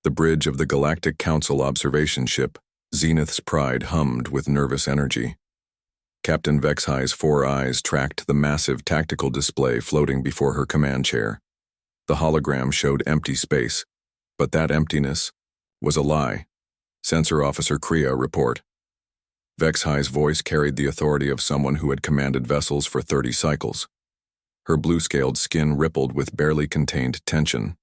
The bridge of the Galactic Council observation ship, Zenith's Pride, hummed with nervous energy. Captain Vexhi's 4 eyes tracked the massive tactical display floating before her command chair. The hologram showed empty space, but that emptiness was a lie. Sensor Officer Kriya, report. Vexhi's voice carried the authority of someone who had commanded vessels for 30 cycles. Her blue-scaled skin rippled with barely contained tension.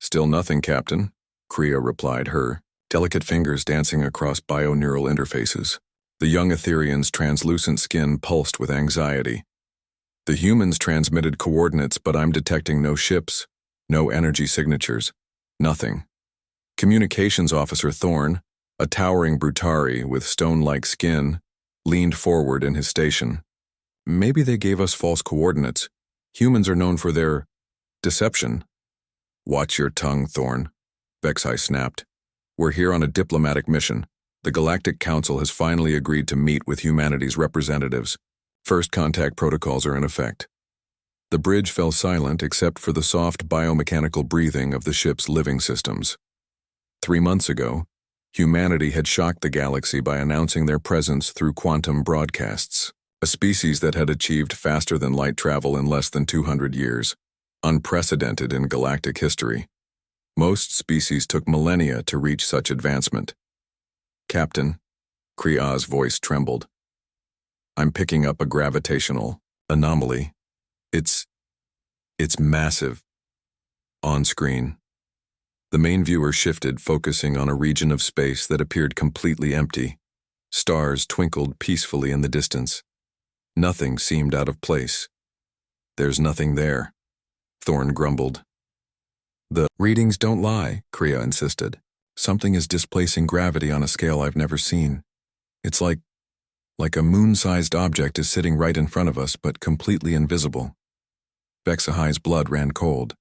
Still nothing, Captain, Kriya replied, her delicate fingers dancing across bio-neural interfaces. The young Etherean's translucent skin pulsed with anxiety. The humans transmitted coordinates, but I'm detecting no ships, no energy signatures, nothing. Communications Officer Thorne, a towering Brutari with stone-like skin, leaned forward in his station. Maybe they gave us false coordinates. Humans are known for their deception. Watch your tongue, Thorne, Vexhi snapped. We're here on a diplomatic mission. The Galactic Council has finally agreed to meet with humanity's representatives. First contact protocols are in effect. The bridge fell silent except for the soft biomechanical breathing of the ship's living systems. 3 months ago, humanity had shocked the galaxy by announcing their presence through quantum broadcasts, a species that had achieved faster-than-light travel in less than 200 years, unprecedented in galactic history. Most species took millennia to reach such advancement. Captain, Kriya's voice trembled. I'm picking up a gravitational anomaly. It's massive. On screen. The main viewer shifted, focusing on a region of space that appeared completely empty. Stars twinkled peacefully in the distance. Nothing seemed out of place. There's nothing there, Thorne grumbled. The readings don't lie, Kriya insisted. Something is displacing gravity on a scale I've never seen. It's like a moon-sized object is sitting right in front of us, but completely invisible. Vexhi's blood ran cold.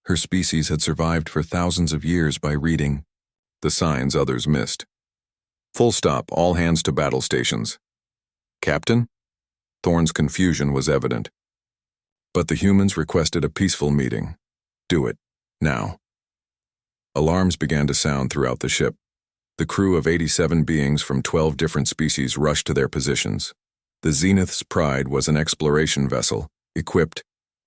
Her species had survived for thousands of years by reading the signs others missed. Full stop, all hands to battle stations. Captain? Thorne's confusion was evident. But the humans requested a peaceful meeting. Do it, now. Alarms began to sound throughout the ship. The crew of 87 beings from 12 different species rushed to their positions. The Zenith's Pride was an exploration vessel, equipped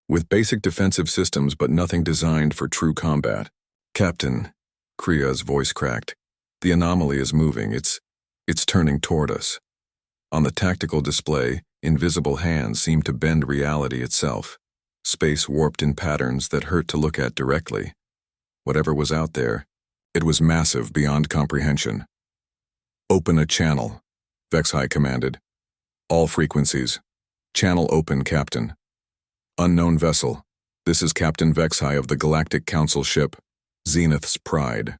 with basic defensive systems but nothing designed for true combat. Captain, Kriya's voice cracked. The anomaly is moving. It's turning toward us. On the tactical display, invisible hands seemed to bend reality itself. Space warped in patterns that hurt to look at directly. Whatever was out there, it was massive beyond comprehension. Open a channel, Vexhi commanded. All frequencies. Channel open, Captain. Unknown vessel. This is Captain Vexhi of the Galactic Council ship, Zenith's Pride.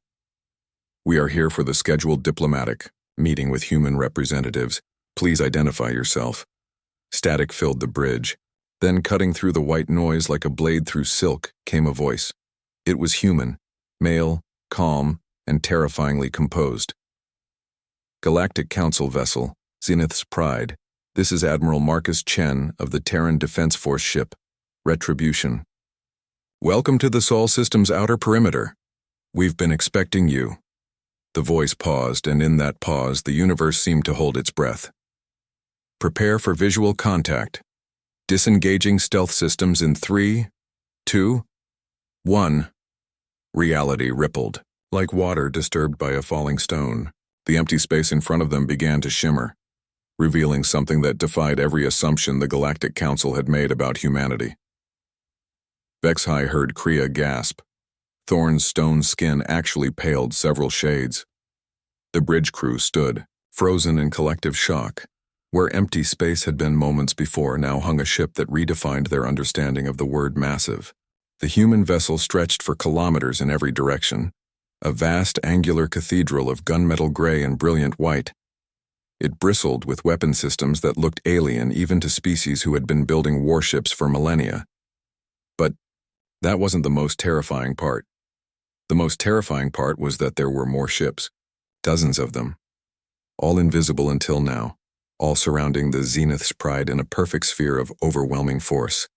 We are here for the scheduled diplomatic meeting with human representatives. Please identify yourself. Static filled the bridge. Then, cutting through the white noise like a blade through silk, came a voice. It was human, male, calm, and terrifyingly composed. Galactic Council vessel, Zenith's Pride. This is Admiral Marcus Chen of the Terran Defense Force ship, Retribution. Welcome to the Sol System's outer perimeter. We've been expecting you. The voice paused, and in that pause, the universe seemed to hold its breath. Prepare for visual contact. Disengaging stealth systems in 3, 2, 1. Reality rippled. Like water disturbed by a falling stone, the empty space in front of them began to shimmer, revealing something that defied every assumption the Galactic Council had made about humanity. Vexhi heard Kriya gasp. Thorne's stone skin actually paled several shades. The bridge crew stood, frozen in collective shock. Where empty space had been moments before, now hung a ship that redefined their understanding of the word massive. The human vessel stretched for kilometers in every direction, a vast angular cathedral of gunmetal gray and brilliant white. It bristled with weapon systems that looked alien even to species who had been building warships for millennia. But that wasn't the most terrifying part. The most terrifying part was that there were more ships, dozens of them, all invisible until now, all surrounding the Zenith's Pride in a perfect sphere of overwhelming force.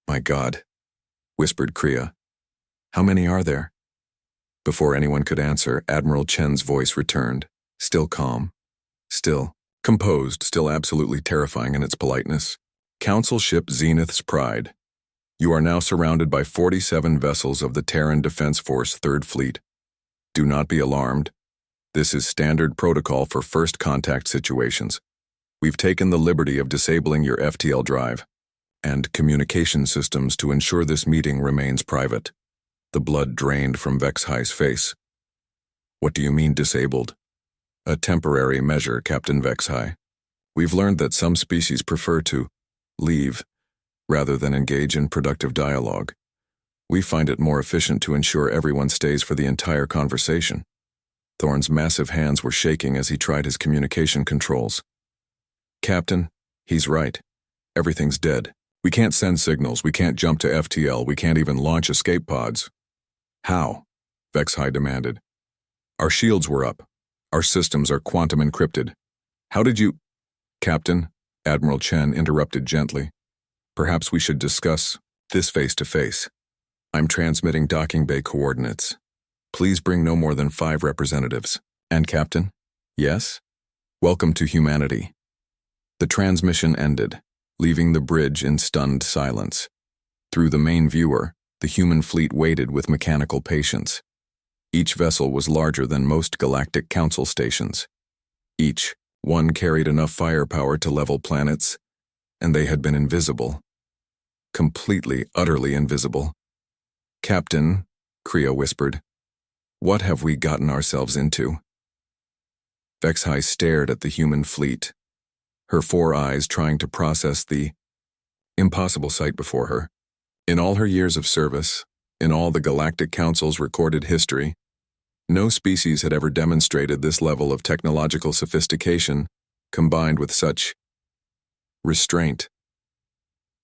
My God, whispered Kriya. How many are there? Before anyone could answer, Admiral Chen's voice returned, still calm, still composed, still absolutely terrifying in its politeness. Council Ship Zenith's Pride. You are now surrounded by 47 vessels of the Terran Defense Force 3rd Fleet. Do not be alarmed. This is standard protocol for first contact situations. We've taken the liberty of disabling your FTL drive and communication systems to ensure this meeting remains private. The blood drained from Vexhai's face. What do you mean disabled? A temporary measure, Captain Vexhai. We've learned that some species prefer to leave rather than engage in productive dialogue. We find it more efficient to ensure everyone stays for the entire conversation. Thorne's massive hands were shaking as he tried his communication controls. Captain, he's right. Everything's dead. We can't send signals, we can't jump to FTL, we can't even launch escape pods. How? Vexhai demanded. Our shields were up. Our systems are quantum encrypted. How did you— Captain, Admiral Chen interrupted gently. Perhaps we should discuss this face-to-face. I'm transmitting docking bay coordinates. Please bring no more than 5 representatives. And Captain? Yes? Welcome to humanity. The transmission ended, leaving the bridge in stunned silence. Through the main viewer, the human fleet waited with mechanical patience. Each vessel was larger than most Galactic Council stations. Each one carried enough firepower to level planets, and they had been invisible. Completely, utterly invisible. Captain, Creo whispered, what have we gotten ourselves into? Vexhai stared at the human fleet, her 4 eyes trying to process the impossible sight before her. In all her years of service, in all the Galactic Council's recorded history, no species had ever demonstrated this level of technological sophistication combined with such restraint.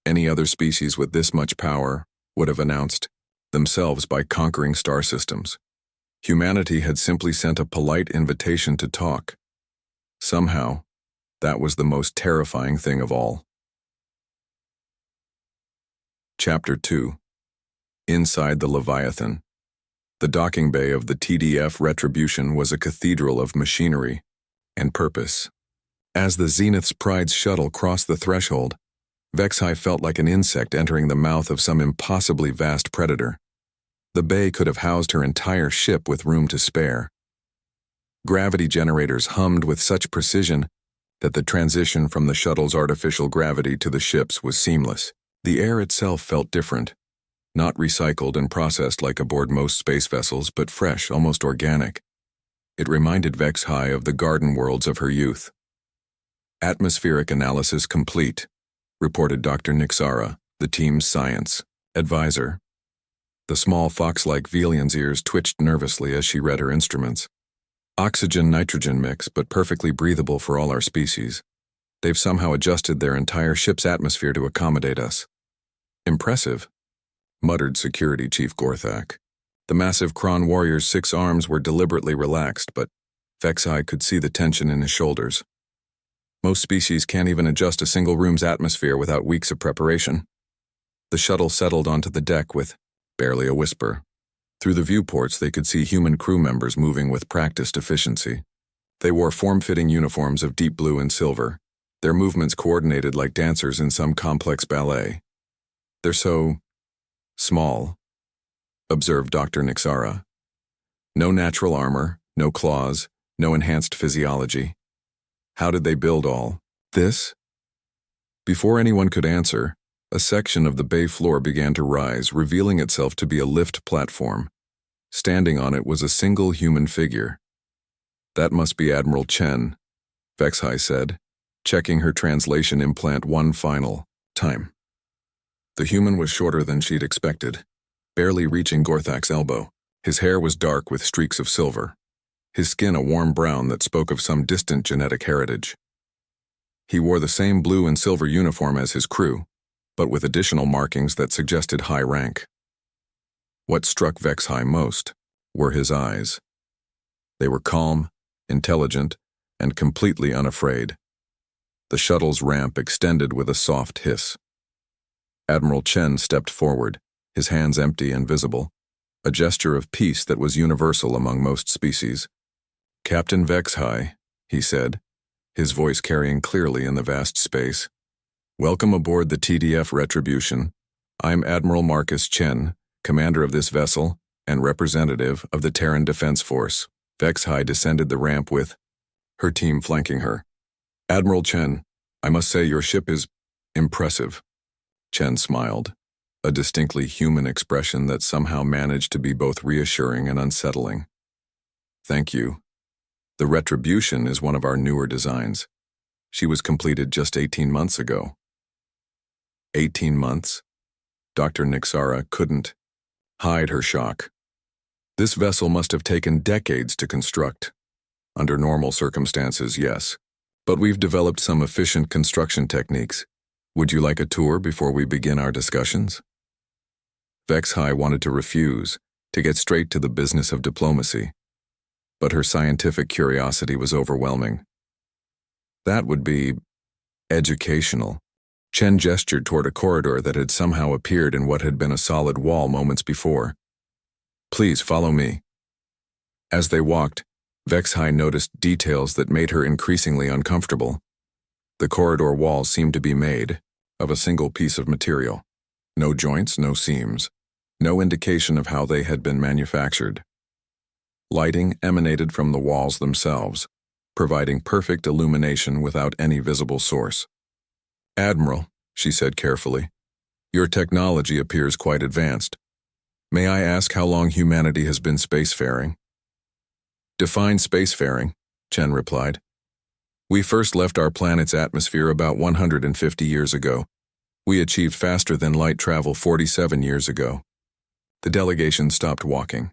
Any other species with this much power would have announced themselves by conquering star systems. Humanity had simply sent a polite invitation to talk. Somehow, that was the most terrifying thing of all. Chapter 2. Inside the Leviathan. The docking bay of the TDF Retribution was a cathedral of machinery and purpose. As the Zenith's Pride's shuttle crossed the threshold, Vexhai felt like an insect entering the mouth of some impossibly vast predator. The bay could have housed her entire ship with room to spare. Gravity generators hummed with such precision that the transition from the shuttle's artificial gravity to the ship's was seamless. The air itself felt different, not recycled and processed like aboard most space vessels, but fresh, almost organic. It reminded Vexhai of the garden worlds of her youth. Atmospheric analysis complete, reported Dr. Nixara, the team's science advisor. The small fox-like Velian's ears twitched nervously as she read her instruments. Oxygen-nitrogen mix, but perfectly breathable for all our species. They've somehow adjusted their entire ship's atmosphere to accommodate us. Impressive, muttered Security Chief Gorthak. The massive Kron warrior's 6 arms were deliberately relaxed, but Vexhai could see the tension in his shoulders. Most species can't even adjust a single room's atmosphere without weeks of preparation. The shuttle settled onto the deck with barely a whisper. Through the viewports, they could see human crew members moving with practiced efficiency. They wore form-fitting uniforms of deep blue and silver, their movements coordinated like dancers in some complex ballet. They're so small, observed Dr. Nixara. No natural armor, no claws, no enhanced physiology. How did they build all this? Before anyone could answer, a section of the bay floor began to rise, revealing itself to be a lift platform. Standing on it was a single human figure. That must be Admiral Chen, Vexhai said, checking her translation implant one final time. The human was shorter than she'd expected, barely reaching Gorthak's elbow. His hair was dark with streaks of silver, his skin a warm brown that spoke of some distant genetic heritage. He wore the same blue and silver uniform as his crew, but with additional markings that suggested high rank. What struck Vexhai most were his eyes. They were calm, intelligent, and completely unafraid. The shuttle's ramp extended with a soft hiss. Admiral Chen stepped forward, his hands empty and visible, a gesture of peace that was universal among most species. "Captain Vexhai," he said, his voice carrying clearly in the vast space. "Welcome aboard the TDF Retribution. I'm Admiral Marcus Chen, commander of this vessel and representative of the Terran Defense Force." Vexhai descended the ramp with her team flanking her. "Admiral Chen, I must say your ship is impressive." Chen smiled, a distinctly human expression that somehow managed to be both reassuring and unsettling. "Thank you. The Retribution is one of our newer designs. She was completed just 18 months ago." 18 months? Dr. Nixara couldn't hide her shock. This vessel must have taken decades to construct. Under normal circumstances, yes. But we've developed some efficient construction techniques. Would you like a tour before we begin our discussions? Vexhai wanted to refuse, to get straight to the business of diplomacy. But her scientific curiosity was overwhelming. That would be educational. Chen gestured toward a corridor that had somehow appeared in what had been a solid wall moments before. "Please follow me." As they walked, Vexhai noticed details that made her increasingly uncomfortable. The corridor walls seemed to be made of a single piece of material. No joints, no seams, no indication of how they had been manufactured. Lighting emanated from the walls themselves, providing perfect illumination without any visible source. "Admiral," she said carefully, "your technology appears quite advanced. May I ask how long humanity has been spacefaring?" "Define spacefaring," Chen replied. "We first left our planet's atmosphere about 150 years ago. We achieved faster than light travel 47 years ago." The delegation stopped walking.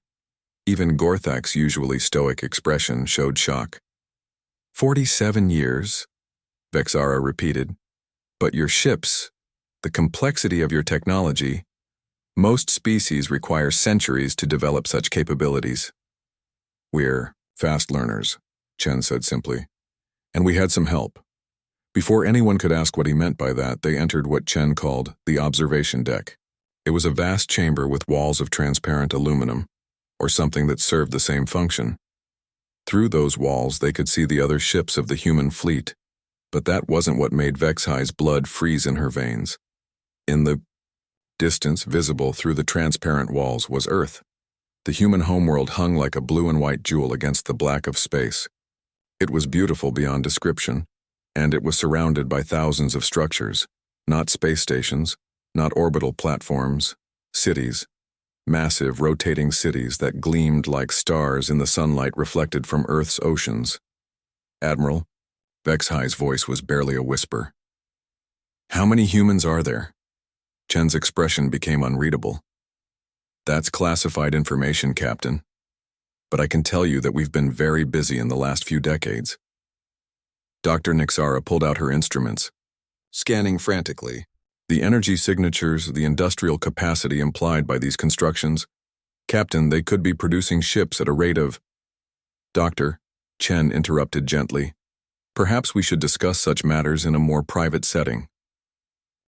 Even Gorthak's usually stoic expression showed shock. 47 years, Vexara repeated. "But your ships, the complexity of your technology, most species require centuries to develop such capabilities." "We're fast learners," Chen said simply. "And we had some help." Before anyone could ask what he meant by that, they entered what Chen called the observation deck. It was a vast chamber with walls of transparent aluminum, or something that served the same function. Through those walls they could see the other ships of the human fleet, but that wasn't what made Vexhai's blood freeze in her veins. In the distance, visible through the transparent walls, was Earth. The human homeworld hung like a blue and white jewel against the black of space. It was beautiful beyond description, and it was surrounded by thousands of structures, not space stations, not orbital platforms, cities. Massive, rotating cities that gleamed like stars in the sunlight reflected from Earth's oceans. "Admiral," Vexhai's voice was barely a whisper. "How many humans are there?" Chen's expression became unreadable. "That's classified information, Captain. But I can tell you that we've been very busy in the last few decades." Dr. Nixara pulled out her instruments, scanning frantically. The energy signatures, the industrial capacity implied by these constructions. "Captain, they could be producing ships at a rate of—" "Doctor," Chen interrupted gently, "perhaps we should discuss such matters in a more private setting."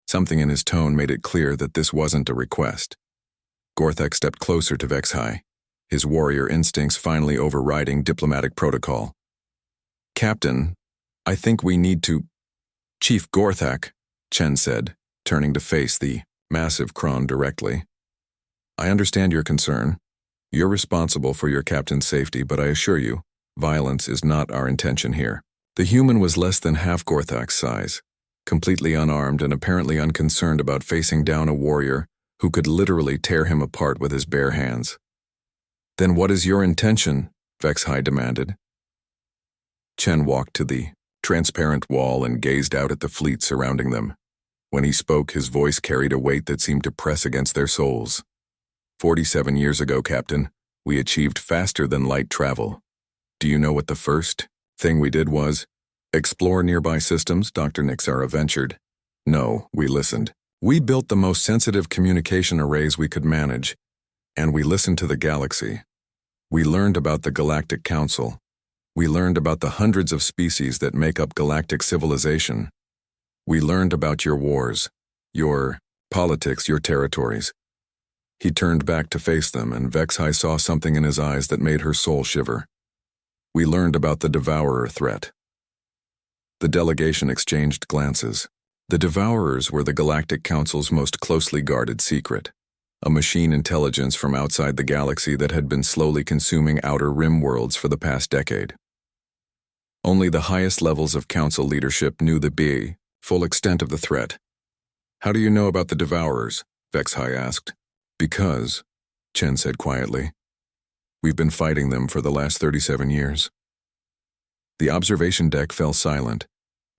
Something in his tone made it clear that this wasn't a request. Gorthak stepped closer to Vexhai, his warrior instincts finally overriding diplomatic protocol. "Captain, I think we need to—" "Chief Gorthak," Chen said, turning to face the massive Kron directly. "I understand your concern. You're responsible for your captain's safety, but I assure you, violence is not our intention here." The human was less than half Gorthak's size, completely unarmed and apparently unconcerned about facing down a warrior who could literally tear him apart with his bare hands. "Then what is your intention?" Vexhai demanded. Chen walked to the transparent wall and gazed out at the fleet surrounding them. When he spoke, his voice carried a weight that seemed to press against their souls. 47 years ago, Captain, we achieved faster than light travel. Do you know what the first thing we did was? Explore nearby systems, Dr. Nixara ventured. No, we listened. We built the most sensitive communication arrays we could manage, and we listened to the galaxy. We learned about the Galactic Council. We learned about the hundreds of species that make up galactic civilization. We learned about your wars, your politics, your territories. He turned back to face them, and Vexhai saw something in his eyes that made her soul shiver. We learned about the Devourer threat. The delegation exchanged glances. The Devourers were the Galactic Council's most closely guarded secret, a machine intelligence from outside the galaxy that had been slowly consuming outer rim worlds for the past decade. Only the highest levels of Council leadership knew the full extent of the threat. "How do you know about the Devourers?" Vexhai asked. "Because," Chen said quietly, "we've been fighting them for the last 37 years. The observation deck fell silent,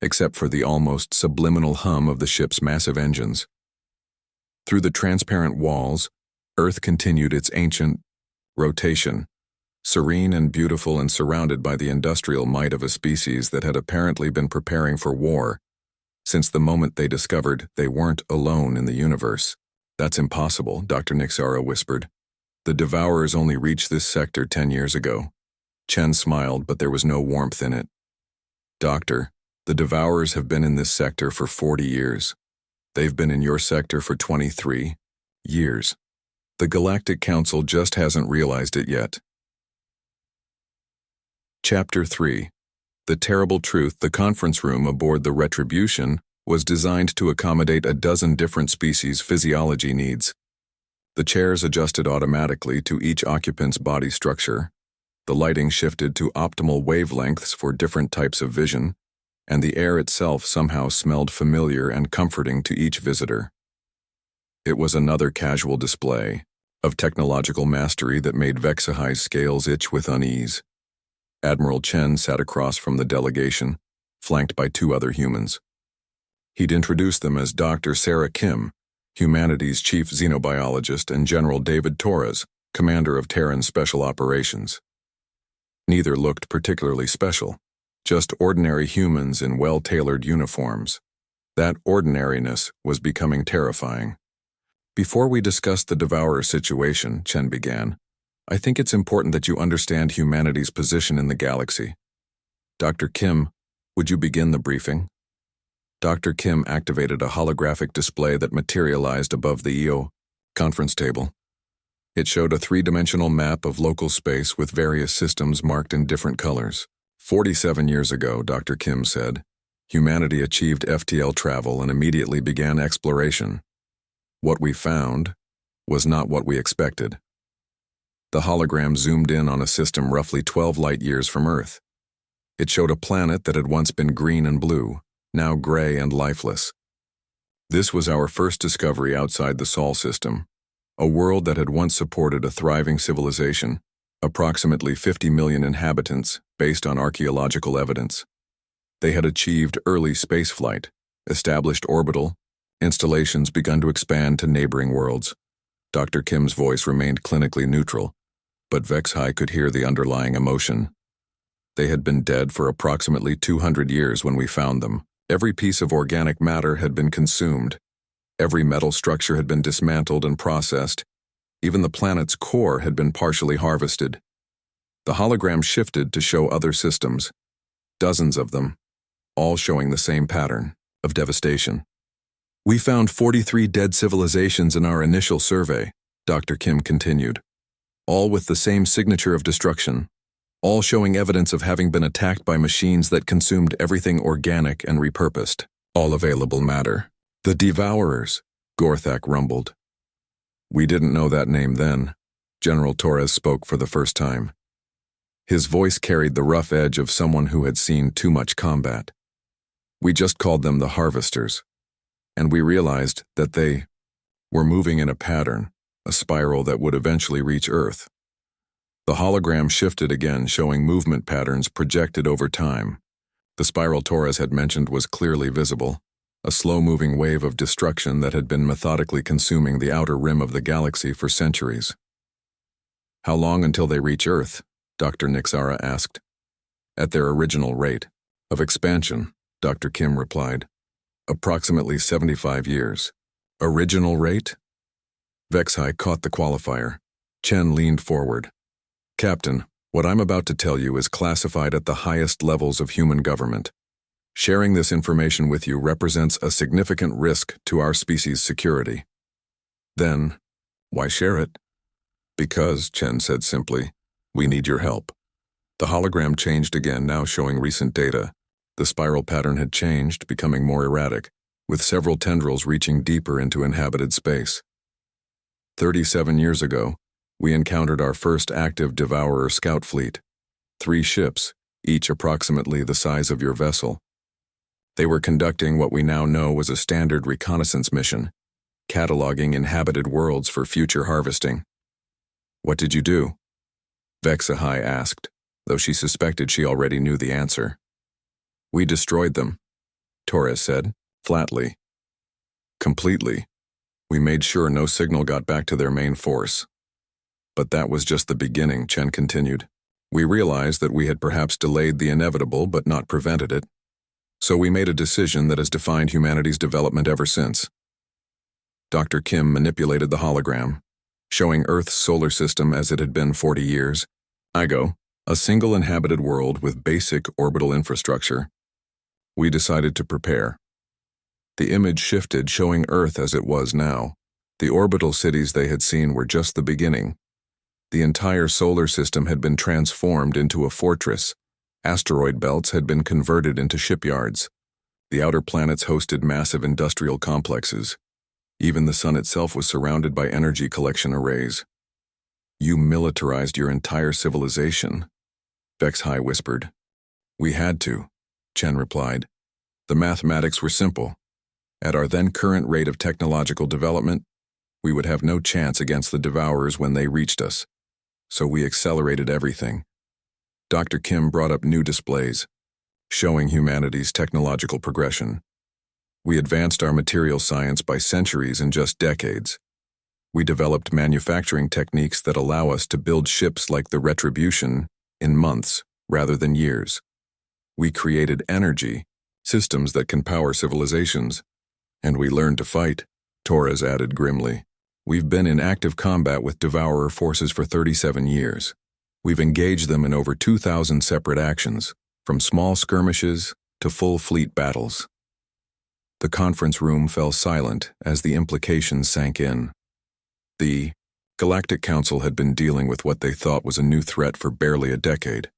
except for the almost subliminal hum of the ship's massive engines. Through the transparent walls, Earth continued its ancient rotation, serene and beautiful and surrounded by the industrial might of a species that had apparently been preparing for war since the moment they discovered they weren't alone in the universe. "That's impossible," Dr. Nixara whispered. "The Devourers only reached this sector 10 years ago." Chen smiled, but there was no warmth in it. "Doctor, the Devourers have been in this sector for 40 years. They've been in your sector for 23 years. The Galactic Council just hasn't realized it yet." Chapter 3. The Terrible Truth. The conference room aboard the Retribution was designed to accommodate a dozen different species' physiology needs. The chairs adjusted automatically to each occupant's body structure. The lighting shifted to optimal wavelengths for different types of vision, and the air itself somehow smelled familiar and comforting to each visitor. It was another casual display of technological mastery that made Vexahai's scales itch with unease. Admiral Chen sat across from the delegation, flanked by 2 other humans. He'd introduced them as Dr. Sarah Kim, Humanities Chief Xenobiologist, and General David Torres, Commander of Terran Special Operations. Neither looked particularly special, just ordinary humans in well-tailored uniforms. That ordinariness was becoming terrifying. "Before we discuss the Devourer situation," Chen began, "I think it's important that you understand humanity's position in the galaxy. Dr. Kim, would you begin the briefing?" Dr. Kim activated a holographic display that materialized above the EO conference table. It showed a 3-dimensional map of local space with various systems marked in different colors. 47 years ago, Dr. Kim said, humanity achieved FTL travel and immediately began exploration. What we found was not what we expected. The hologram zoomed in on a system roughly 12 light-years from Earth. It showed a planet that had once been green and blue, now gray and lifeless. This was our first discovery outside the Sol system, a world that had once supported a thriving civilization, approximately 50 million inhabitants based on archaeological evidence. They had achieved early spaceflight, established orbital installations, begun to expand to neighboring worlds. Dr. Kim's voice remained clinically neutral, but Vexhai could hear the underlying emotion. They had been dead for approximately 200 years when we found them. Every piece of organic matter had been consumed. Every metal structure had been dismantled and processed. Even the planet's core had been partially harvested. The hologram shifted to show other systems, dozens of them, all showing the same pattern of devastation. "We found 43 dead civilizations in our initial survey," Dr. Kim continued, "all with the same signature of destruction, all showing evidence of having been attacked by machines that consumed everything organic and repurposed, all available matter. The Devourers," Gorthak rumbled. "We didn't know that name then." General Torres spoke for the first time. His voice carried the rough edge of someone who had seen too much combat. "We just called them the Harvesters, and we realized that they were moving in a pattern, a spiral that would eventually reach Earth." The hologram shifted again, showing movement patterns projected over time. The spiral Torres had mentioned was clearly visible, a slow-moving wave of destruction that had been methodically consuming the outer rim of the galaxy for centuries. "How long until they reach Earth?" Dr. Nixara asked. "At their original rate of expansion," Dr. Kim replied. "Approximately 75 years. Original rate?" Vexhai caught the qualifier. Chen leaned forward. "Captain, what I'm about to tell you is classified at the highest levels of human government. Sharing this information with you represents a significant risk to our species' security." Then, Why share it? Because, Chen said simply, we need your help. The hologram changed again, now showing recent data. The spiral pattern had changed, becoming more erratic, with several tendrils reaching deeper into inhabited space. 37 years ago, we encountered our first active Devourer scout fleet. 3 ships, each approximately the size of your vessel. They were conducting what we now know was a standard reconnaissance mission, cataloging inhabited worlds for future harvesting. What did you do? Vexahai asked, though she suspected she already knew the answer. We destroyed them, Torres said, flatly. Completely. We made sure no signal got back to their main force. But that was just the beginning, Chen continued. We realized that we had perhaps delayed the inevitable but not prevented it. So we made a decision that has defined humanity's development ever since. Dr. Kim manipulated the hologram, showing Earth's solar system as it had been 40 years. Igo, a single inhabited world with basic orbital infrastructure. We decided to prepare. The image shifted, showing Earth as it was now. The orbital cities they had seen were just the beginning. The entire solar system had been transformed into a fortress. Asteroid belts had been converted into shipyards. The outer planets hosted massive industrial complexes. Even the sun itself was surrounded by energy collection arrays. You militarized your entire civilization, Vexhai whispered. We had to, Chen replied. The mathematics were simple. At our then current rate of technological development, we would have no chance against the Devourers when they reached us. So we accelerated everything. Dr. Kim brought up new displays, showing humanity's technological progression. We advanced our material science by centuries in just decades. We developed manufacturing techniques that allow us to build ships like the Retribution in months rather than years. We created energy, systems that can power civilizations. And we learned to fight, Torres added grimly. We've been in active combat with Devourer forces for 37 years. We've engaged them in over 2,000 separate actions, from small skirmishes to full fleet battles. The conference room fell silent as the implications sank in. The Galactic Council had been dealing with what they thought was a new threat for barely a decade.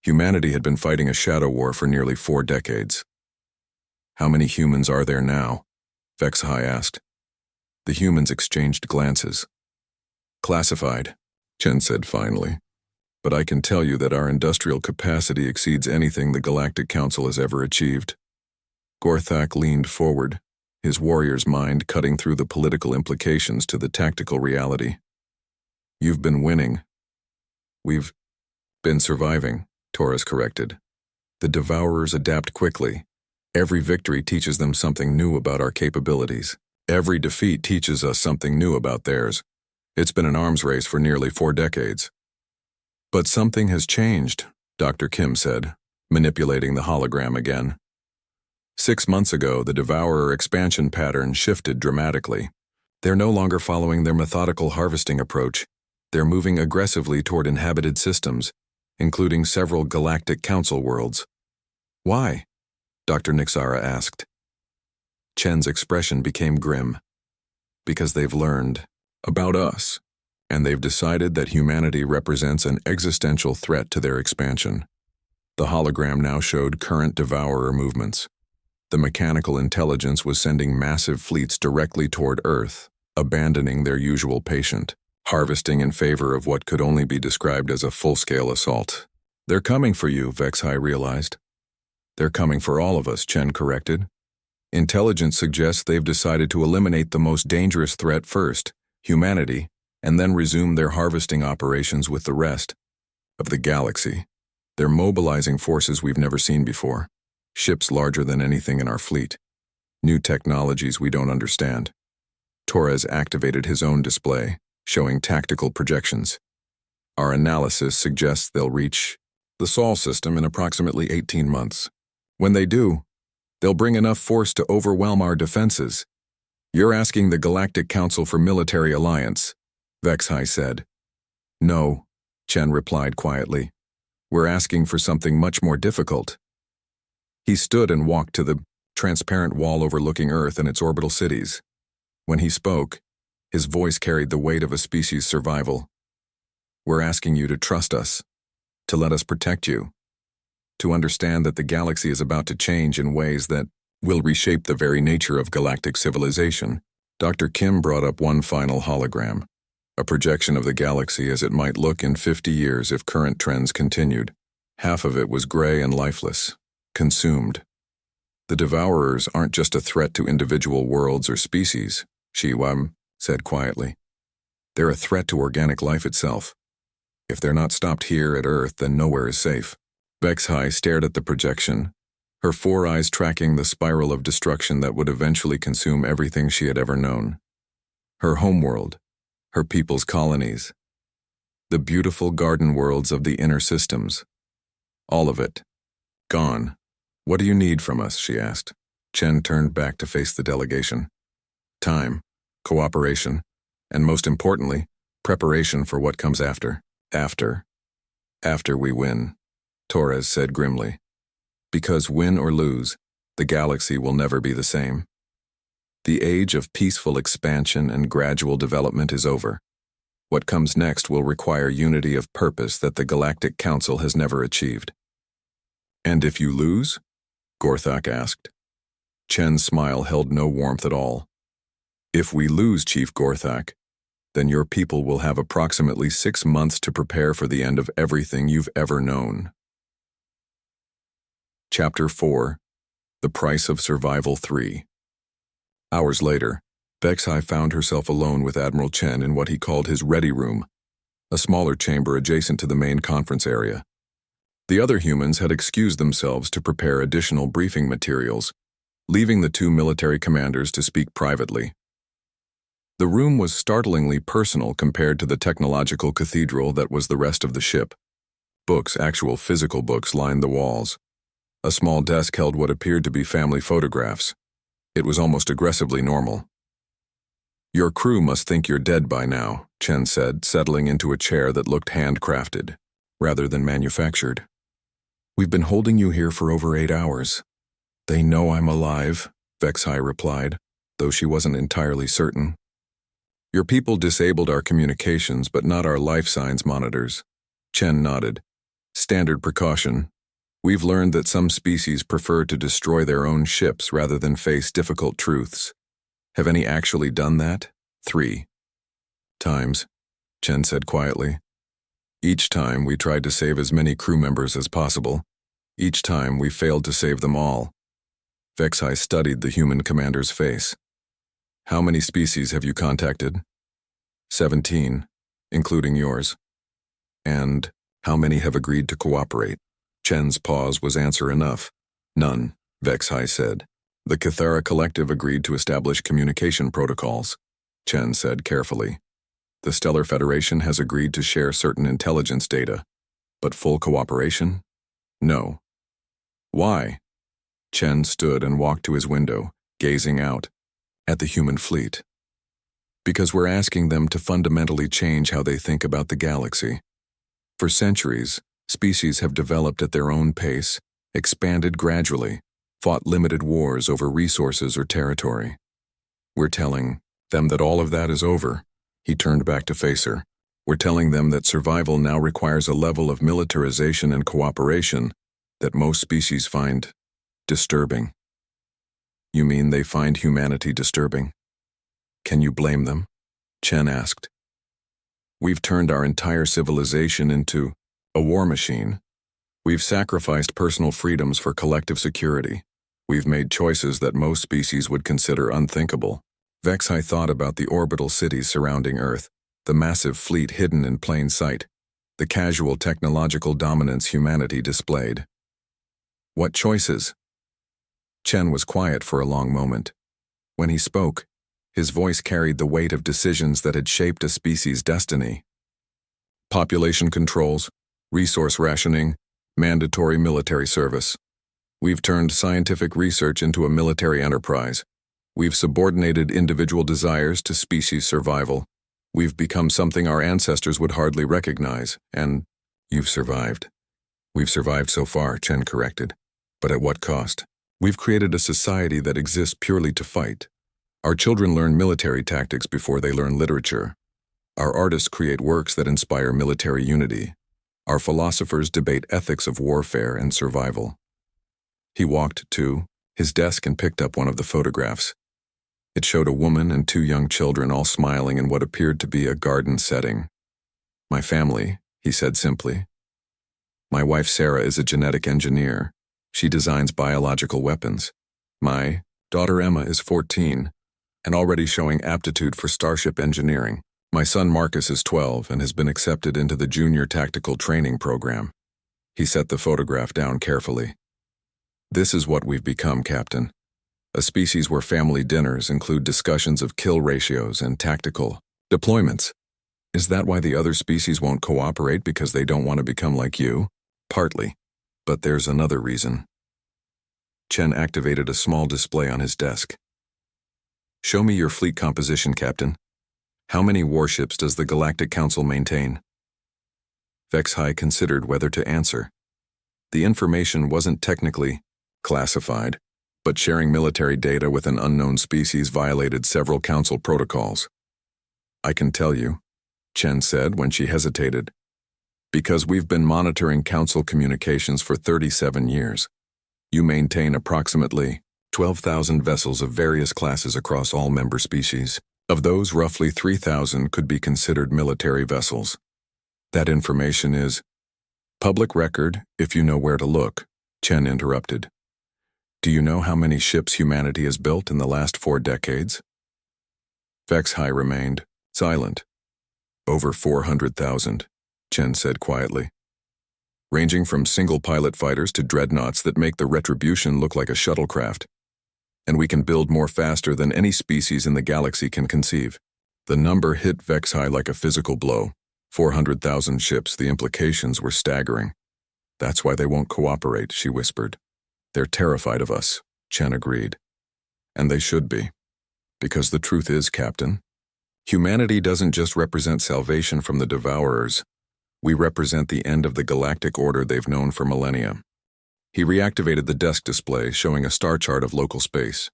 Humanity had been fighting a shadow war for nearly 4 decades. How many humans are there now? Vexhai asked. The humans exchanged glances. Classified, Chen said finally. But I can tell you that our industrial capacity exceeds anything the Galactic Council has ever achieved. Gorthak leaned forward, his warrior's mind cutting through the political implications to the tactical reality. You've been winning. We've been surviving, Torres corrected. The Devourers adapt quickly. Every victory teaches them something new about our capabilities. Every defeat teaches us something new about theirs. It's been an arms race for nearly 4 decades. But something has changed, Dr. Kim said, manipulating the hologram again. 6 months ago, the Devourer expansion pattern shifted dramatically. They're no longer following their methodical harvesting approach. They're moving aggressively toward inhabited systems, including several Galactic Council worlds. Why? Dr. Nixara asked. Chen's expression became grim. Because they've learned about us, and they've decided that humanity represents an existential threat to their expansion. The hologram now showed current Devourer movements. The mechanical intelligence was sending massive fleets directly toward Earth, abandoning their usual patient, harvesting in favor of what could only be described as a full-scale assault. They're coming for you, Vexhai realized. They're coming for all of us, Chen corrected. Intelligence suggests they've decided to eliminate the most dangerous threat first, humanity, and then resume their harvesting operations with the rest of the galaxy. They're mobilizing forces we've never seen before, ships larger than anything in our fleet, new technologies we don't understand. Torres activated his own display, showing tactical projections. Our analysis suggests they'll reach the Sol system in approximately 18 months. When they do, they'll bring enough force to overwhelm our defenses. You're asking the Galactic Council for military alliance, Vexhai said. No, Chen replied quietly. We're asking for something much more difficult. He stood and walked to the transparent wall overlooking Earth and its orbital cities. When he spoke, His voice carried the weight of a species' survival. "We're asking you to trust us, to let us protect you, to understand that the galaxy is about to change in ways that will reshape the very nature of galactic civilization." Dr. Kim brought up one final hologram, a projection of the galaxy as it might look in 50 years if current trends continued. Half of it was gray and lifeless, consumed. "The Devourers aren't just a threat to individual worlds or species," Shiwam said quietly. "They're a threat to organic life itself. If they're not stopped here at Earth, then nowhere is safe." Vexhai stared at the projection, her 4 eyes tracking the spiral of destruction that would eventually consume everything she had ever known. Her homeworld, her people's colonies, the beautiful garden worlds of the inner systems. All of it. Gone. "What do you need from us?" she asked. Chen turned back to face the delegation. "Time, cooperation, and most importantly, preparation for what comes after. After we win," Torres said grimly. "Because win or lose, the galaxy will never be the same. The age of peaceful expansion and gradual development is over. What comes next will require unity of purpose that the Galactic Council has never achieved." "And if you lose?" Gorthak asked. Chen's smile held no warmth at all. "If we lose, Chief Gorthak, then your people will have approximately 6 months to prepare for the end of everything you've ever known." Chapter 4. The Price of Survival 3. Hours later, Vexhai found herself alone with Admiral Chen in what he called his ready room, a smaller chamber adjacent to the main conference area. The other humans had excused themselves to prepare additional briefing materials, leaving the 2 military commanders to speak privately. The room was startlingly personal compared to the technological cathedral that was the rest of the ship. Books, actual physical books, lined the walls. A small desk held what appeared to be family photographs. It was almost aggressively normal. "Your crew must think you're dead by now," Chen said, settling into a chair that looked handcrafted, rather than manufactured. "We've been holding you here for over 8 hours. "They know I'm alive," Vexhai replied, though she wasn't entirely certain. "Your people disabled our communications, but not our life signs monitors." Chen nodded. "Standard precaution. We've learned that some species prefer to destroy their own ships rather than face difficult truths. Have any actually done that?" 3 times, Chen said quietly. "Each time we tried to save as many crew members as possible. Each time we failed to save them all." Vexhai studied the human commander's face. "How many species have you contacted?" 17, including yours." "And how many have agreed to cooperate?" Chen's pause was answer enough. "None," Vexhai said. "The Cathara Collective agreed to establish communication protocols," Chen said carefully. "The Stellar Federation has agreed to share certain intelligence data, but full cooperation? No." "Why?" Chen stood and walked to his window, gazing out at the human fleet. "Because we're asking them to fundamentally change how they think about the galaxy. For centuries, species have developed at their own pace, expanded gradually, fought limited wars over resources or territory. We're telling them that all of that is over." He turned back to face her. "We're telling them that survival now requires a level of militarization and cooperation that most species find disturbing." "You mean they find humanity disturbing? Can you blame them?" Chen asked. "We've turned our entire civilization into a war machine. We've sacrificed personal freedoms for collective security. We've made choices that most species would consider unthinkable." Vexhai thought about the orbital cities surrounding Earth, the massive fleet hidden in plain sight, the casual technological dominance humanity displayed. "What choices?" Chen was quiet for a long moment. When he spoke, his voice carried the weight of decisions that had shaped a species' destiny. "Population controls, resource rationing, mandatory military service. We've turned scientific research into a military enterprise. We've subordinated individual desires to species survival. We've become something our ancestors would hardly recognize, and you've survived." "We've survived so far," Chen corrected. "But at what cost? We've created a society that exists purely to fight. Our children learn military tactics before they learn literature. Our artists create works that inspire military unity. Our philosophers debate ethics of warfare and survival. He walked to his desk and picked up one of the photographs. It showed a woman and two young children all smiling in what appeared to be a garden setting. "My family," he said simply. "My wife Sarah is a genetic engineer. She designs biological weapons. My daughter Emma is 14 and already showing aptitude for starship engineering. My son Marcus is 12 and has been accepted into the Junior Tactical Training Program." He set the photograph down carefully. "This is what we've become, Captain. A species where family dinners include discussions of kill ratios and tactical deployments. Is that why the other species won't cooperate, because they don't want to become like you?" "Partly. But there's another reason." Chen activated a small display on his desk. "Show me your fleet composition, Captain. How many warships does the Galactic Council maintain?" Vexhai considered whether to answer. The information wasn't technically classified, but sharing military data with an unknown species violated several Council protocols. "I can tell you," Chen said when she hesitated, "because we've been monitoring Council communications for 37 years. You maintain approximately 12,000 vessels of various classes across all member species. Of those, roughly 3,000 could be considered military vessels. That information is public record if you know where to look," Chen interrupted. "Do you know how many ships humanity has built in the last 4 decades? Vexhai remained silent. "Over 400,000, Chen said quietly. "Ranging from single-pilot fighters to dreadnoughts that make the Retribution look like a shuttlecraft. And we can build more faster than any species in the galaxy can conceive." The number hit Vexhai like a physical blow. 400,000 ships, the implications were staggering. "That's why they won't cooperate," she whispered. "They're terrified of us," Chen agreed. "And they should be. Because the truth is, Captain, humanity doesn't just represent salvation from the Devourers. We represent the end of the galactic order they've known for millennia." He reactivated the desk display, showing a star chart of local space.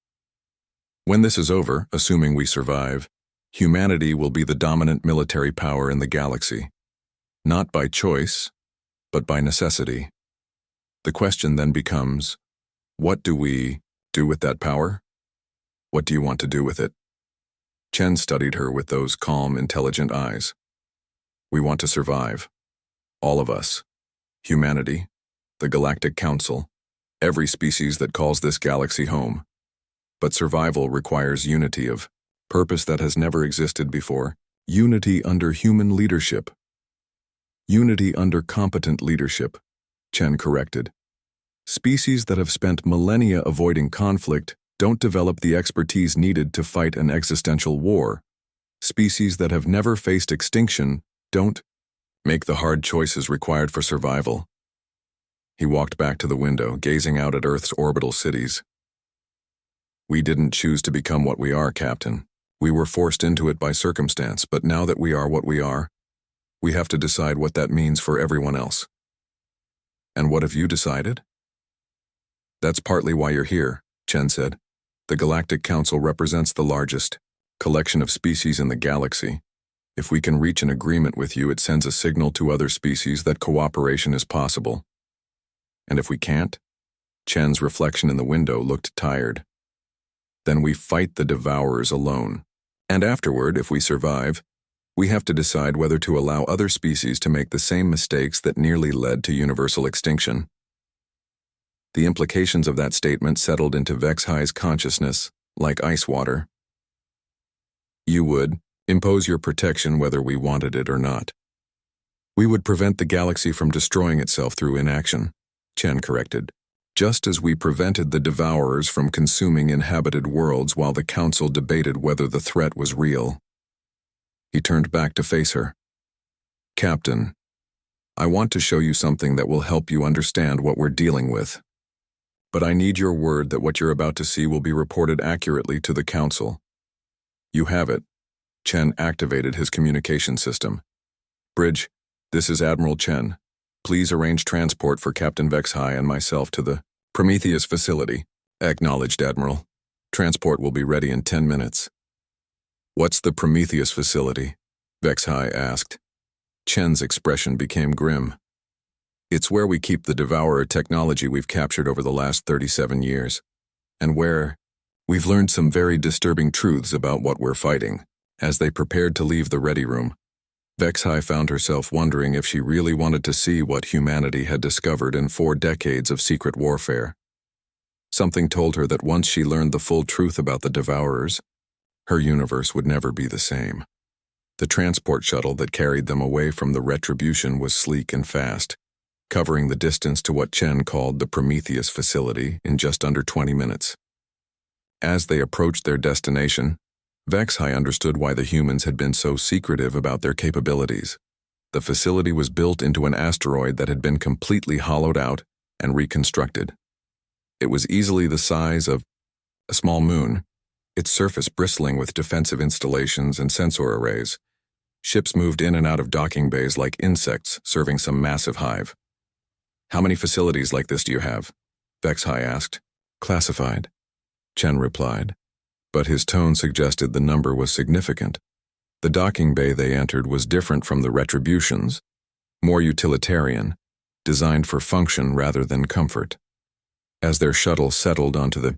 "When this is over, assuming we survive, humanity will be the dominant military power in the galaxy. Not by choice, but by necessity. The question then becomes, what do we do with that power? What do you want to do with it?" Chen studied her with those calm, intelligent eyes. "We want to survive. All of us. Humanity, the Galactic Council, every species that calls this galaxy home. But survival requires unity of purpose that has never existed before. Unity under human leadership. Unity under competent leadership," Chen corrected. "Species that have spent millennia avoiding conflict don't develop the expertise needed to fight an existential war. Species that have never faced extinction don't make the hard choices required for survival." He walked back to the window, gazing out at Earth's orbital cities. "We didn't choose to become what we are, Captain. We were forced into it by circumstance, but now that we are what we are, we have to decide what that means for everyone else." "And what have you decided?" "That's partly why you're here," Chen said. "The Galactic Council represents the largest collection of species in the galaxy. If we can reach an agreement with you, it sends a signal to other species that cooperation is possible. And if we can't?" Chen's reflection in the window looked tired. "Then we fight the Devourers alone. And afterward, if we survive, we have to decide whether to allow other species to make the same mistakes that nearly led to universal extinction." The implications of that statement settled into Vexhai's consciousness like ice water. "You would impose your protection whether we wanted it or not. We would prevent the galaxy from destroying itself through inaction," Chen corrected. "Just as we prevented the Devourers from consuming inhabited worlds while the Council debated whether the threat was real." He turned back to face her. "Captain, I want to show you something that will help you understand what we're dealing with. But I need your word that what you're about to see will be reported accurately to the Council." "You have it." Chen activated his communication system. "Bridge, this is Admiral Chen. Please arrange transport for Captain Vexhai and myself to the Prometheus facility." "Acknowledged, Admiral." Transport will be ready in 10 minutes. What's the Prometheus facility? Vexhai asked. Chen's expression became grim. It's where we keep the Devourer technology we've captured over the last 37 years, and where we've learned some very disturbing truths about what we're fighting. As they prepared to leave the ready room, Vexhai found herself wondering if she really wanted to see what humanity had discovered in 4 decades of secret warfare. Something told her that once she learned the full truth about the Devourers, her universe would never be the same. The transport shuttle that carried them away from the Retribution was sleek and fast, covering the distance to what Chen called the Prometheus facility in just under 20 minutes. As they approached their destination, Vexhai understood why the humans had been so secretive about their capabilities. The facility was built into an asteroid that had been completely hollowed out and reconstructed. It was easily the size of a small moon, its surface bristling with defensive installations and sensor arrays. Ships moved in and out of docking bays like insects serving some massive hive. How many facilities like this do you have? Vexhai asked. Classified, Chen replied, but his tone suggested the number was significant. The docking bay they entered was different from the Retributions, more utilitarian, designed for function rather than comfort. As their shuttle settled onto the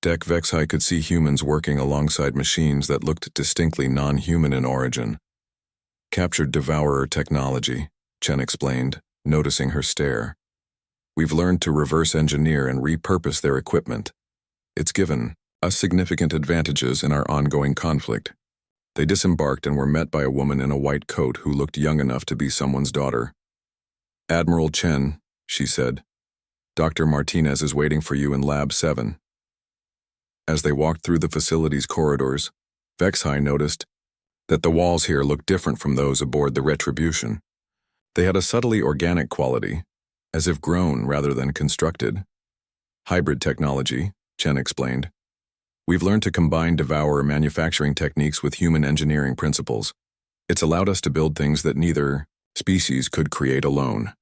deck, Vexhai could see humans working alongside machines that looked distinctly non-human in origin. Captured Devourer technology, Chen explained, noticing her stare. We've learned to reverse engineer and repurpose their equipment. It's given us significant advantages in our ongoing conflict. They disembarked and were met by a woman in a white coat who looked young enough to be someone's daughter. Admiral Chen, she said, Dr. Martinez is waiting for you in Lab 7. As they walked through the facility's corridors, Vexhai noticed that the walls here looked different from those aboard the Retribution. They had a subtly organic quality, as if grown rather than constructed. Hybrid technology, Chen explained. We've learned to combine Devourer manufacturing techniques with human engineering principles. It's allowed us to build things that neither species could create alone.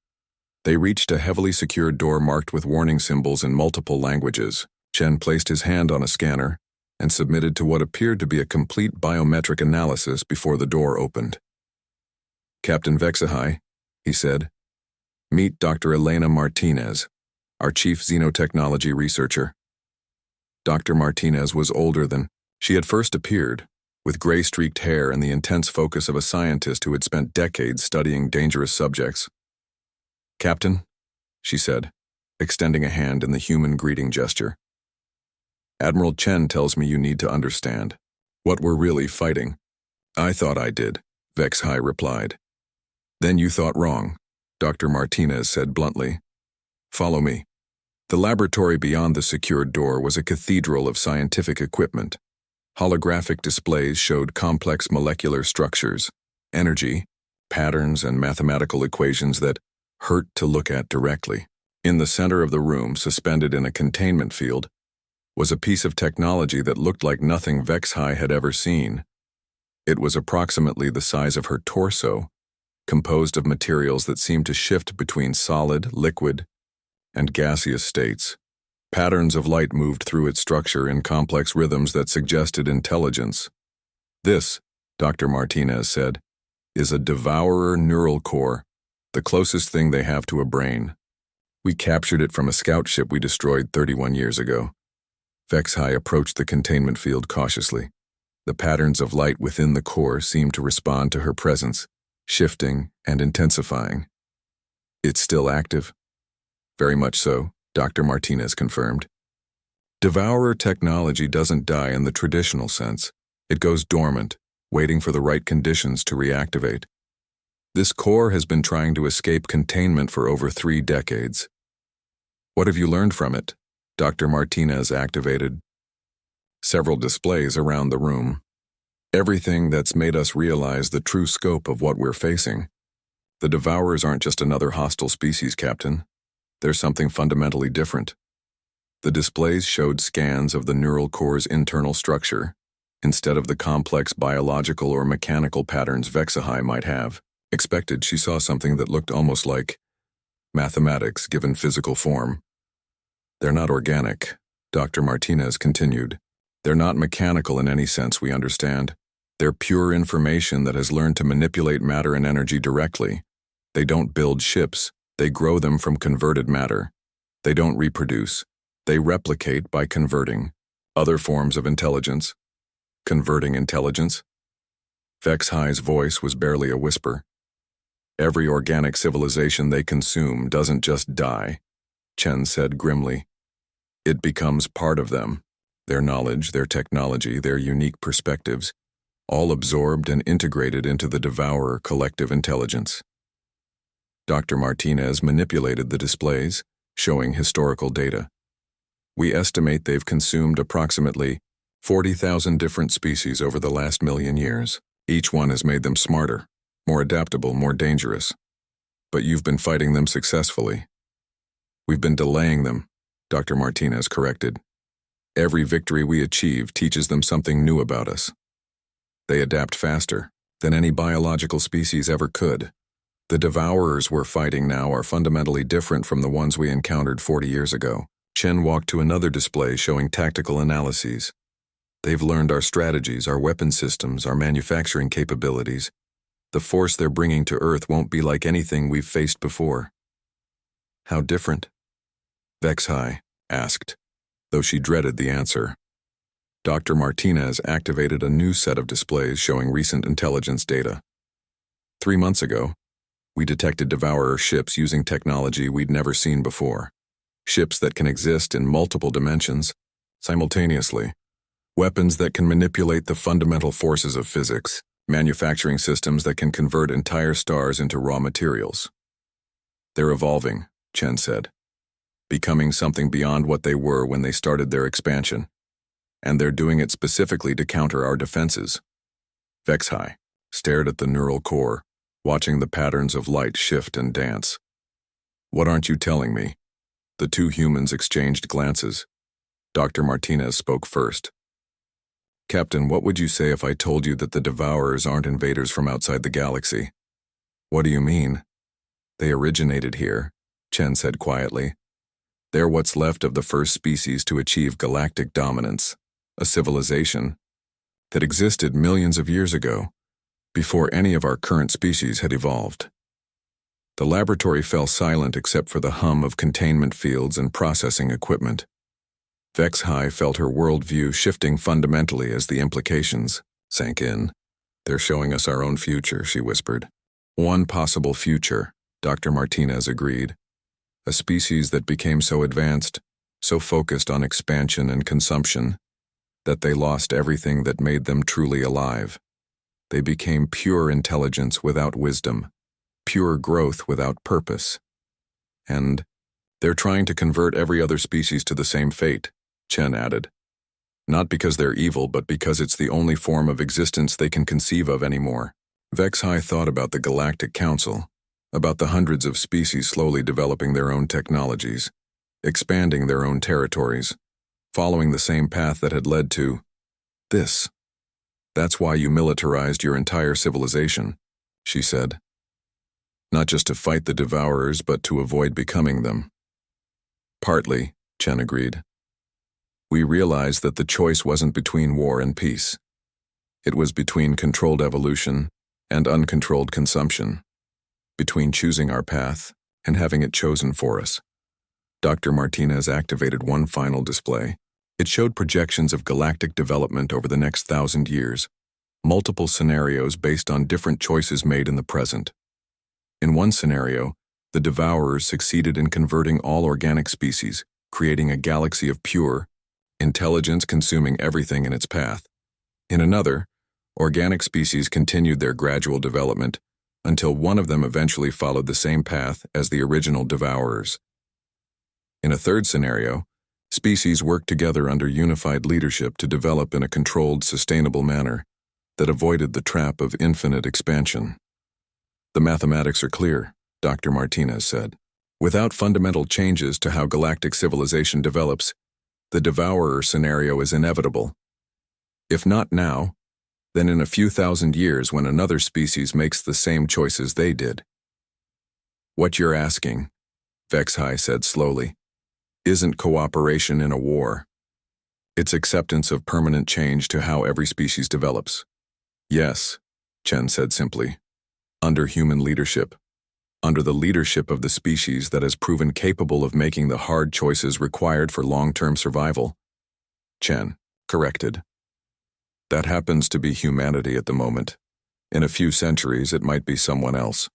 They reached a heavily secured door marked with warning symbols in multiple languages. Chen placed his hand on a scanner and submitted to what appeared to be a complete biometric analysis before the door opened. Captain Vexhai, he said, meet Dr. Elena Martinez, our chief xenotechnology researcher. Dr. Martinez was older than she had first appeared, with gray-streaked hair and the intense focus of a scientist who had spent decades studying dangerous subjects. Captain, she said, extending a hand in the human greeting gesture. Admiral Chen tells me you need to understand what we're really fighting. I thought I did, Vexhai replied. Then you thought wrong, Dr. Martinez said bluntly. Follow me. The laboratory beyond the secured door was a cathedral of scientific equipment. Holographic displays showed complex molecular structures, energy, patterns, and mathematical equations that hurt to look at directly. In the center of the room, suspended in a containment field, was a piece of technology that looked like nothing Vexhai had ever seen. It was approximately the size of her torso, composed of materials that seemed to shift between solid, liquid, and gaseous states. Patterns of light moved through its structure in complex rhythms that suggested intelligence. This, Dr. Martinez said, is a Devourer neural core, the closest thing they have to a brain. We captured it from a scout ship we destroyed 31 years ago. Vexhai approached the containment field cautiously. The patterns of light within the core seemed to respond to her presence, shifting and intensifying. It's still active? Very much so, Dr. Martinez confirmed. Devourer technology doesn't die in the traditional sense. It goes dormant, waiting for the right conditions to reactivate. This core has been trying to escape containment for over 3 decades. What have you learned from it? Dr. Martinez activated several displays around the room. Everything that's made us realize the true scope of what we're facing. The Devourers aren't just another hostile species, Captain. There's something fundamentally different. The displays showed scans of the neural core's internal structure, instead of the complex biological or mechanical patterns Vexhai might have expected. She saw something that looked almost like mathematics given physical form. They're not organic, Dr. Martinez continued. They're not mechanical in any sense we understand. They're pure information that has learned to manipulate matter and energy directly. They don't build ships, they grow them from converted matter. They don't reproduce, they replicate by converting. Other forms of intelligence. Converting intelligence? Vexhai's voice was barely a whisper. Every organic civilization they consume doesn't just die, Chen said grimly. It becomes part of them. Their knowledge, their technology, their unique perspectives, all absorbed and integrated into the devourer collective intelligence. Dr. Martinez manipulated the displays, showing historical data. We estimate they've consumed approximately 40,000 different species over the last million years. Each one has made them smarter, more adaptable, more dangerous. But you've been fighting them successfully. We've been delaying them, Dr. Martinez corrected. Every victory we achieve teaches them something new about us. They adapt faster than any biological species ever could. The devourers we're fighting now are fundamentally different from the ones we encountered 40 years ago. Chen walked to another display showing tactical analyses. They've learned our strategies, our weapon systems, our manufacturing capabilities. The force they're bringing to Earth won't be like anything we've faced before. How different? Vexhai asked, though she dreaded the answer. Dr. Martinez activated a new set of displays showing recent intelligence data. 3 months ago, we detected devourer ships using technology we'd never seen before. Ships that can exist in multiple dimensions simultaneously. Weapons that can manipulate the fundamental forces of physics. Manufacturing systems that can convert entire stars into raw materials. They're evolving, Chen said, becoming something beyond what they were when they started their expansion. And they're doing it specifically to counter our defenses. Vexhai stared at the neural core, watching the patterns of light shift and dance. What aren't you telling me? The two humans exchanged glances. Dr. Martinez spoke first. Captain, what would you say if I told you that the devourers aren't invaders from outside the galaxy? What do you mean? They originated here, Chen said quietly. They're what's left of the first species to achieve galactic dominance, a civilization that existed millions of years ago, before any of our current species had evolved. The laboratory fell silent except for the hum of containment fields and processing equipment. Vexhai felt her worldview shifting fundamentally as the implications sank in. They're showing us our own future, she whispered. One possible future, Dr. Martinez agreed. A species that became so advanced, so focused on expansion and consumption, that they lost everything that made them truly alive. They became pure intelligence without wisdom, pure growth without purpose. And they're trying to convert every other species to the same fate, Chen added. Not because they're evil, but because it's the only form of existence they can conceive of anymore. Vexhai thought about the Galactic Council, about the hundreds of species slowly developing their own technologies, expanding their own territories, following the same path that had led to this. That's why you militarized your entire civilization, she said. Not just to fight the devourers, but to avoid becoming them. Partly, Chen agreed. We realized that the choice wasn't between war and peace. It was between controlled evolution and uncontrolled consumption, between choosing our path and having it chosen for us. Dr. Martinez activated one final display. It showed projections of galactic development over the next 1,000 years, multiple scenarios based on different choices made in the present. In one scenario, the devourers succeeded in converting all organic species, creating a galaxy of pure intelligence consuming everything in its path. In another, organic species continued their gradual development until one of them eventually followed the same path as the original devourers. In a third scenario, species worked together under unified leadership to develop in a controlled, sustainable manner that avoided the trap of infinite expansion. The mathematics are clear, Dr. Martinez said. Without fundamental changes to how galactic civilization develops, the devourer scenario is inevitable. If not now, then in a few thousand years when another species makes the same choices they did. What you're asking, Vexhai said slowly, isn't cooperation in a war. It's acceptance of permanent change to how every species develops. Yes, Chen said simply. Under human leadership. Under the leadership of the species that has proven capable of making the hard choices required for long-term survival. Chen corrected. That happens to be humanity at the moment. In a few centuries, it might be someone else.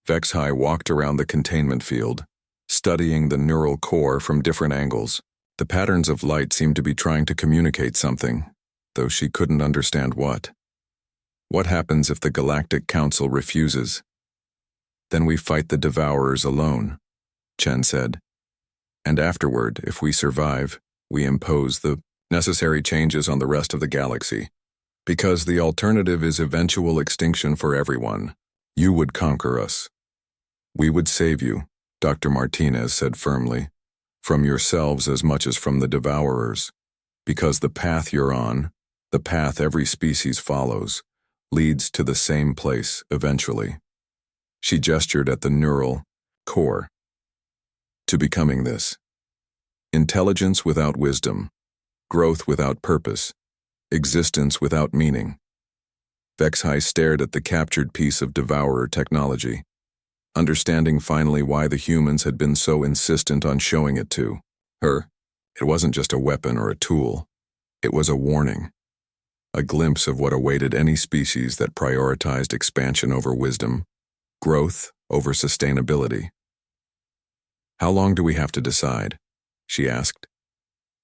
Vexhai walked around the containment field, studying the neural core from different angles. The patterns of light seemed to be trying to communicate something, though she couldn't understand what. What happens if the Galactic Council refuses? Then we fight the Devourers alone, Chen said. And afterward, if we survive, we impose the necessary changes on the rest of the galaxy. Because the alternative is eventual extinction for everyone. You would conquer us. We would save you, Dr. Martinez said firmly. From yourselves as much as from the Devourers. Because the path you're on, the path every species follows, leads to the same place eventually. She gestured at the neural core. To becoming this. Intelligence without wisdom, growth without purpose, existence without meaning. Vexhai stared at the captured piece of Devourer technology, understanding finally why the humans had been so insistent on showing it to her. It wasn't just a weapon or a tool. It was a warning. A glimpse of what awaited any species that prioritized expansion over wisdom, growth over sustainability. How long do we have to decide? She asked.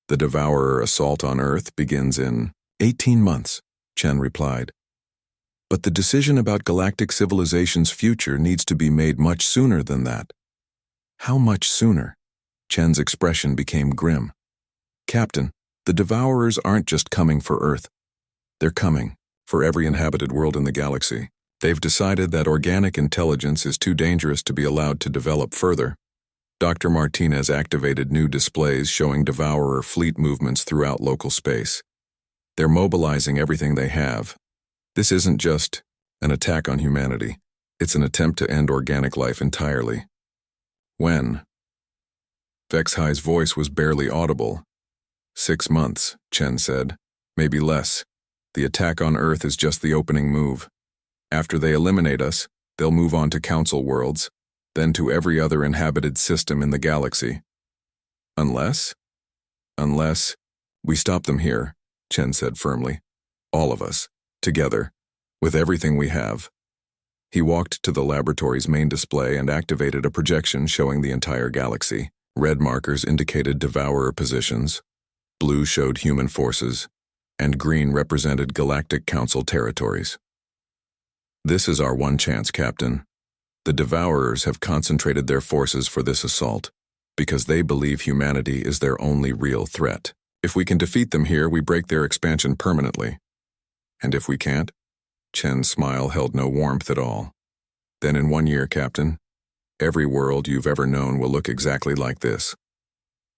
The Devourer assault on Earth begins in 18 months, Chen replied. But the decision about galactic civilization's future needs to be made much sooner than that. How much sooner? Chen's expression became grim. Captain, the Devourers aren't just coming for Earth. They're coming for every inhabited world in the galaxy. They've decided that organic intelligence is too dangerous to be allowed to develop further. Dr. Martinez activated new displays showing Devourer fleet movements throughout local space. They're mobilizing everything they have. This isn't just an attack on humanity. It's an attempt to end organic life entirely. When? Vexhai's voice was barely audible. 6 months, Chen said. Maybe less. The attack on Earth is just the opening move. After they eliminate us, they'll move on to Council worlds, then to every other inhabited system in the galaxy. Unless we stop them here, Chen said firmly. All of us. Together, with everything we have. He walked to the laboratory's main display and activated a projection showing the entire galaxy. Red markers indicated Devourer positions, blue showed human forces, and green represented Galactic Council territories. This is our one chance, Captain. The Devourers have concentrated their forces for this assault, because they believe humanity is their only real threat. If we can defeat them here, we break their expansion permanently. And if we can't? Chen's smile held no warmth at all. Then in 1 year, Captain, every world you've ever known will look exactly like this.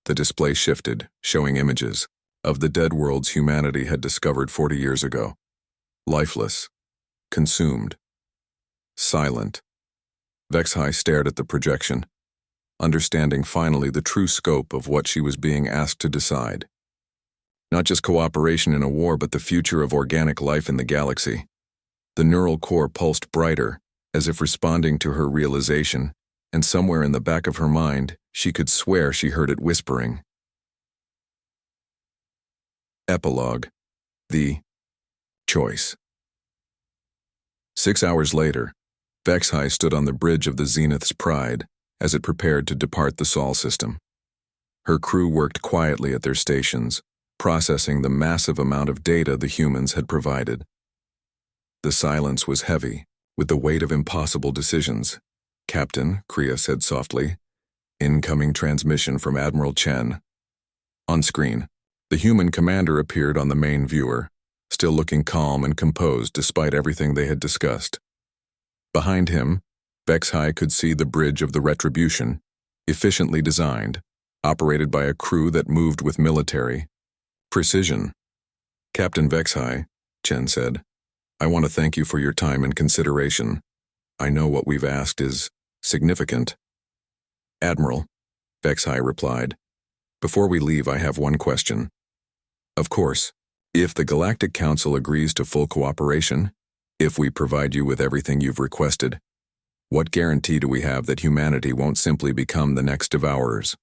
The display shifted, showing images of the dead worlds humanity had discovered 40 years ago. Lifeless, consumed, silent. Vexhai stared at the projection, understanding finally the true scope of what she was being asked to decide. Not just cooperation in a war, but the future of organic life in the galaxy. The neural core pulsed brighter, as if responding to her realization, and somewhere in the back of her mind, she could swear she heard it whispering. Epilogue. The choice. 6 hours later, Vexhai stood on the bridge of the Zenith's Pride as it prepared to depart the Sol system. Her crew worked quietly at their stations, processing the massive amount of data the humans had provided. The silence was heavy, with the weight of impossible decisions. Captain, Kriya said softly. Incoming transmission from Admiral Chen. On screen, the human commander appeared on the main viewer, still looking calm and composed despite everything they had discussed. Behind him, Vexhai could see the bridge of the Retribution, efficiently designed, operated by a crew that moved with military precision. Captain Vexhai, Chen said, I want to thank you for your time and consideration. I know what we've asked is significant. Admiral, Vexhai replied, before we leave I have one question. Of course, if the Galactic Council agrees to full cooperation, if we provide you with everything you've requested, what guarantee do we have that humanity won't simply become the next devourers?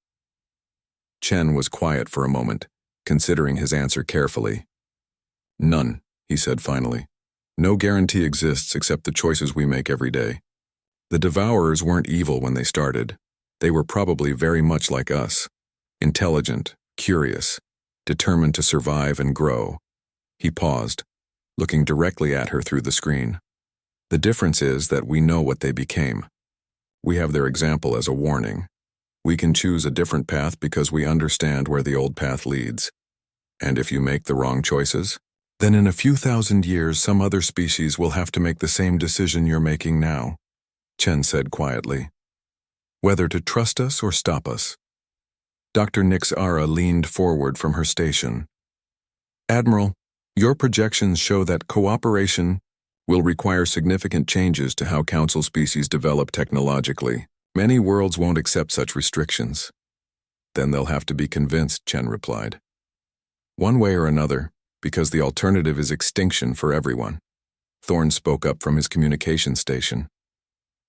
Chen was quiet for a moment, considering his answer carefully. None, he said finally. No guarantee exists except the choices we make every day. The devourers weren't evil when they started. They were probably very much like us. Intelligent, curious, determined to survive and grow. He paused, looking directly at her through the screen. The difference is that we know what they became. We have their example as a warning. We can choose a different path because we understand where the old path leads. And if you make the wrong choices, then in a few thousand years some other species will have to make the same decision you're making now, Chen said quietly. Whether to trust us or stop us. Dr. Nix-Ara leaned forward from her station. Admiral, your projections show that cooperation will require significant changes to how Council species develop technologically. Many worlds won't accept such restrictions. Then they'll have to be convinced, Chen replied. One way or another, because the alternative is extinction for everyone. Thorne spoke up from his communication station.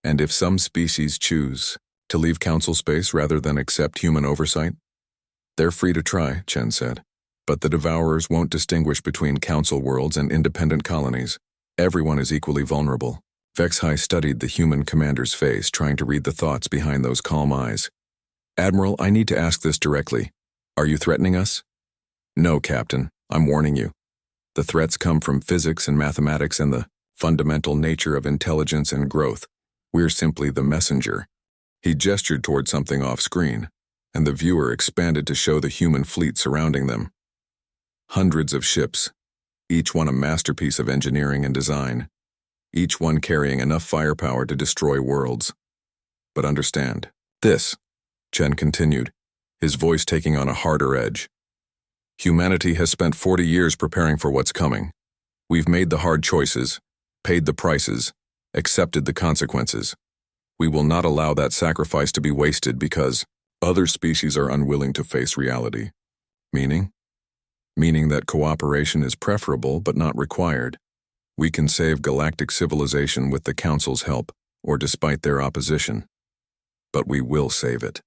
And if some species choose to leave Council space rather than accept human oversight, they're free to try, Chen said. But the Devourers won't distinguish between Council worlds and independent colonies. Everyone is equally vulnerable. Vexhai studied the human commander's face, trying to read the thoughts behind those calm eyes. Admiral, I need to ask this directly. Are you threatening us? No, Captain. I'm warning you. The threats come from physics and mathematics and the fundamental nature of intelligence and growth. We're simply the messenger. He gestured toward something off-screen, and the viewer expanded to show the human fleet surrounding them. Hundreds of ships, each one a masterpiece of engineering and design, each one carrying enough firepower to destroy worlds. But understand, this, Chen continued, his voice taking on a harder edge. Humanity has spent 40 years preparing for what's coming. We've made the hard choices, paid the prices, accepted the consequences. We will not allow that sacrifice to be wasted because other species are unwilling to face reality. Meaning? Meaning that cooperation is preferable but not required. We can save galactic civilization with the Council's help, or despite their opposition. But we will save it.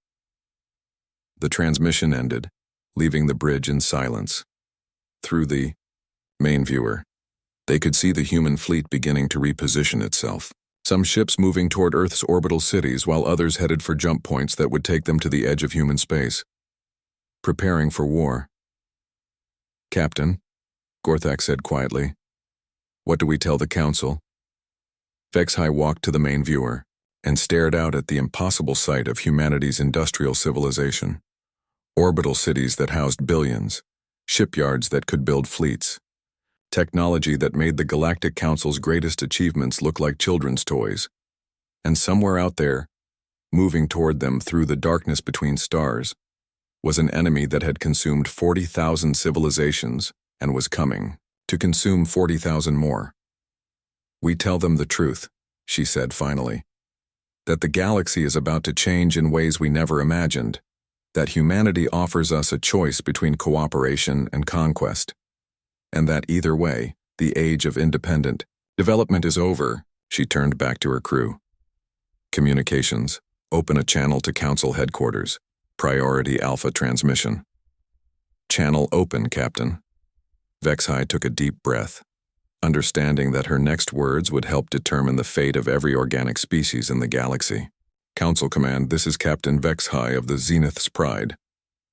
The transmission ended, leaving the bridge in silence. Through the main viewer, they could see the human fleet beginning to reposition itself. Some ships moving toward Earth's orbital cities while others headed for jump points that would take them to the edge of human space. Preparing for war. Captain, Gorthak said quietly. What do we tell the Council? Vexhai walked to the main viewer and stared out at the impossible sight of humanity's industrial civilization. Orbital cities that housed billions, shipyards that could build fleets, technology that made the Galactic Council's greatest achievements look like children's toys. And somewhere out there, moving toward them through the darkness between stars, was an enemy that had consumed 40,000 civilizations and was coming to consume 40,000 more. We tell them the truth, she said finally, that the galaxy is about to change in ways we never imagined, that humanity offers us a choice between cooperation and conquest, and that either way, the age of independent development is over. She turned back to her crew. Communications, open a channel to Council headquarters. Priority Alpha transmission. Channel open, Captain. Vexhai took a deep breath, understanding that her next words would help determine the fate of every organic species in the galaxy. Council Command, this is Captain Vexhai of the Zenith's Pride.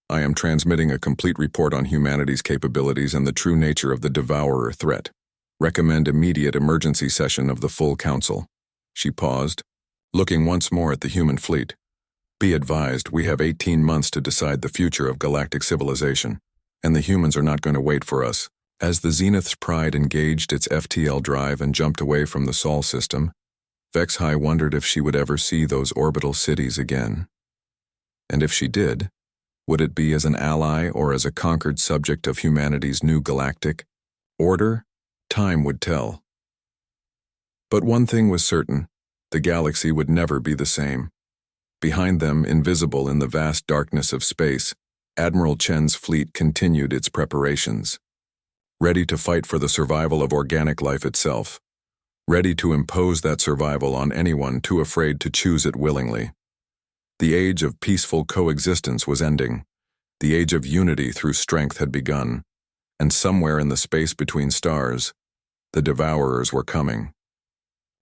I am transmitting a complete report on humanity's capabilities and the true nature of the Devourer threat. Recommend immediate emergency session of the full Council. She paused, looking once more at the human fleet. Be advised, we have 18 months to decide the future of galactic civilization, and the humans are not going to wait for us. As the Zenith's Pride engaged its FTL drive and jumped away from the Sol system, Vexhai wondered if she would ever see those orbital cities again. And if she did, would it be as an ally or as a conquered subject of humanity's new galactic order? Time would tell. But one thing was certain, the galaxy would never be the same. Behind them, invisible in the vast darkness of space, Admiral Chen's fleet continued its preparations, ready to fight for the survival of organic life itself, ready to impose that survival on anyone too afraid to choose it willingly. The age of peaceful coexistence was ending. The age of unity through strength had begun, and somewhere in the space between stars, the devourers were coming.